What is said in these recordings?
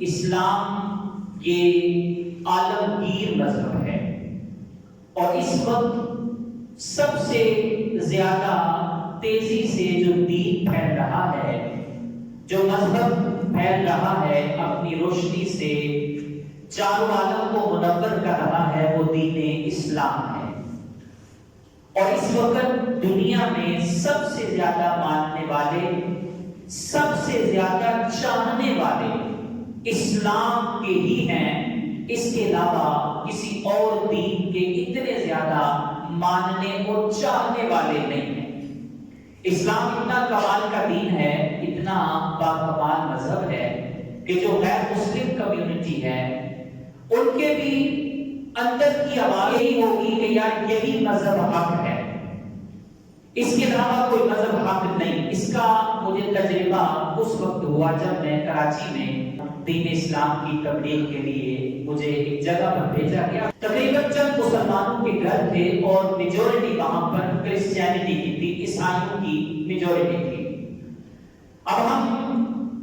اسلام یہ عالمگیر مذہب ہے اور اس وقت سب سے زیادہ تیزی سے جو دین پھیل رہا ہے، جو مذہب پھیل رہا ہے، اپنی روشنی سے چاروں عالم کو منور کر رہا ہے، وہ دین اسلام ہے۔ اور اس وقت دنیا میں سب سے زیادہ ماننے والے، سب سے زیادہ چاہنے والے اسلام کے ہی ہیں، اس کے علاوہ کسی اور دین کے اتنے زیادہ ماننے اور چاہنے والے نہیں ہیں۔ اسلام اتنا کمال کا دین ہے، اتنا باکمال مذہب ہے کہ جو غیر مسلم کمیونٹی ہے ان کے بھی اندر کی آواز یہی ہوگی کہ یار یہی مذہب حق ہے، اس کے علاوہ کوئی مذہب حق نہیں۔ اس کا مجھے تجربہ اس وقت ہوا جب میں کراچی میں دین اسلام کی تبلیغ کے لیے مجھے ایک جگہ پر بھیجا گیا۔ تقریباً چند مسلمانوں کے گھر تھے اور میجورٹی وہاں پر کرسچینٹی کی تھی، عیسائیوں کی میجورٹی تھی۔ اب ہم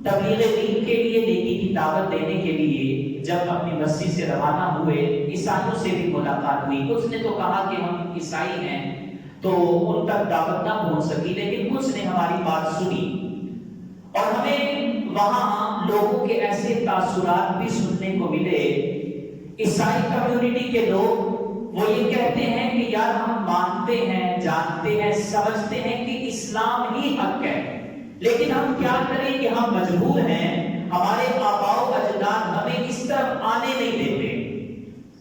تبلیغ دین کے لیے، نیکی کی دعوت دینے کے لیے جب اپنی مسجد سے روانہ ہوئے، عیسائیوں سے بھی ملاقات ہوئی۔ کچھ نے تو کہا کہ ہم عیسائی ہیں تو ان تک دعوت نہ پہنچ سکی، لیکن کچھ نے ہماری بات سنی اور ہمیں وہاں لوگوں کے ایسے تاثرات بھی سننے کو ملے۔ عیسائی کمیونٹی کے لوگ وہ یہ کہتے ہیں کہ یار ہم مانتے ہیں، جانتے ہیں، سمجھتے ہیں کہ اسلام ہی حق ہے، لیکن ہم کیا کریں کہ ہم مجبور ہیں، ہمارے آباء و اجداد ہمیں اس طرف آنے نہیں دیتے۔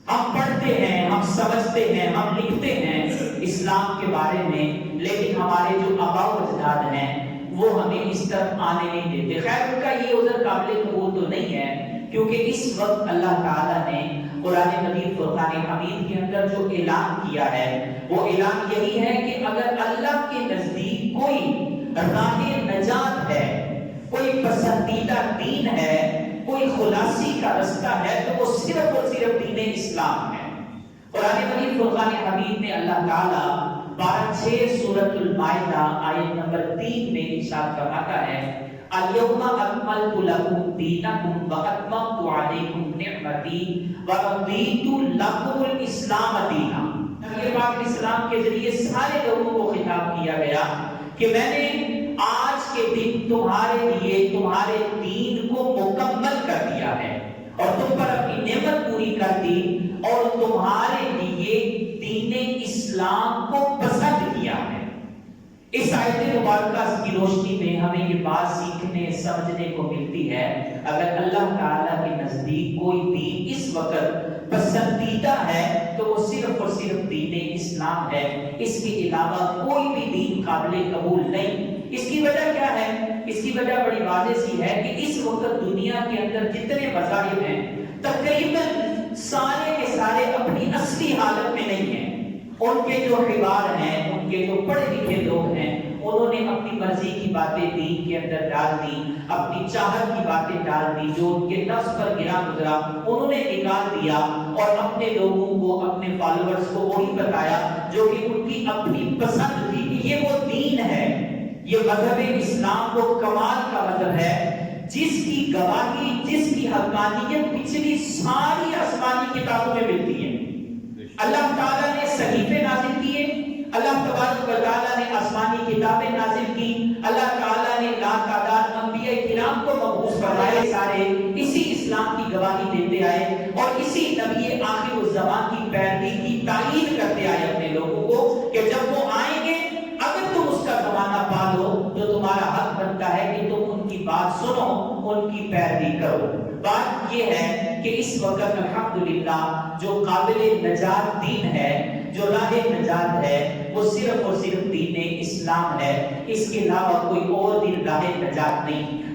ہم پڑھتے ہیں، ہم سمجھتے ہیں، ہم لکھتے ہیں اسلام کے بارے میں، لیکن ہمارے جو آباء و اجداد ہیں وہ ہمیں اس طرف آنے نہیں دیتے۔ خیر ان کا یہ عذر قابل قبول تو نہیں ہے، کیونکہ اس وقت اللہ تعالیٰ نے قرآن مجید فرقان حمید کے اندر جو اعلان کیا ہے وہ اعلان یہی ہے کہ اگر اللہ کے نزدیک کوئی راہ نجات ہے، کوئی پسندیدہ دین ہے، کوئی خلاصی کا رستہ ہے تو وہ صرف اور صرف دین اسلام ہے۔ قرآن مجید فرقان حمید میں اللہ تعالیٰ 12-6 سورۃ المائدہ آیت نمبر 3 میں ارشاد فرماتا ہے الیوم اکملت لکم دینکم واتممت علیکم نعمتی ورضیت لکم الاسلام دینا۔ نبی پاک اسلام کے ذریعے سارے لوگوں کو خطاب کیا گیا کہ میں نے آج کے دن تمہارے لیے تمہارے دین کو مکمل کر دیا ہے اور تم پر اپنی نعمت پوری کر دی اور تمہارے لیے دین اسلام کو پسند کیا ہے۔ اس آیت مبارکہ کی روشنی میں ہمیں یہ بات سیکھنے سمجھنے کو ملتی ہے، اگر اللہ تعالیٰ کے نزدیک کوئی دین اس وقت پسندیدہ ہے تو وہ صرف اور صرف دین اسلام ہے، اس کے علاوہ کوئی بھی دین قابل قبول نہیں۔ اس کی وجہ کیا ہے؟ اس کی وجہ بڑی واضح سی ہے کہ اس وقت دنیا کے اندر جتنے مذاہب ہیں تقریباً سارے کے سارے اپنی اصلی حالت میں نہیں ہیں۔ ان کے جو حوار ہیں، ان کے جو پڑھے لکھے لوگ ہیں، انہوں نے اپنی مرضی کی باتیں دین کے اندر ڈال دی، اپنی چاہت کی باتیں ڈال دی، جو ان کے نفس پر گرا گزرا انہوں نے نکال دیا اور اپنے لوگوں کو، اپنے فالوورز کو وہی بتایا جو کہ ان کی اپنی پسند تھی۔ یہ وہ دین ہے، یہ مذہب اسلام وہ کمال کا مذہب ہے جس کی گواہی، جس کی حقانیت پچھلی ساری آسمانی کتابوں میں ملتی ہے۔ اللہ تعالیٰ نے صحیفے نازل کیے، اللہ تبارک و تعالیٰ نے آسمانی کتابیں نازل کی، اللہ تعالیٰ نے لاتعداد انبیاء کرام کو مبعوث فرمایا، سارے اسی اسلام کی گواہی دیتے آئے اور اسی نبی آخر الزمان کی پیروی کی تائید کرتے آئے اپنے لوگوں کو کہ جب وہ آئیں گے اگر تم اس کا زمانہ پالو تو تمہارا حق بنتا ہے کہ تم ان کی بات سنو، ان کی پیروی کرو۔ بات یہ ہے کہ اس وقت الحمدللہ جو قابل نجات دین ہے، جو راہ نجات ہے، وہ صرف اور صرف دین اسلام ہے، اس کے علاوہ کوئی اور دین راہ نجات نہیں۔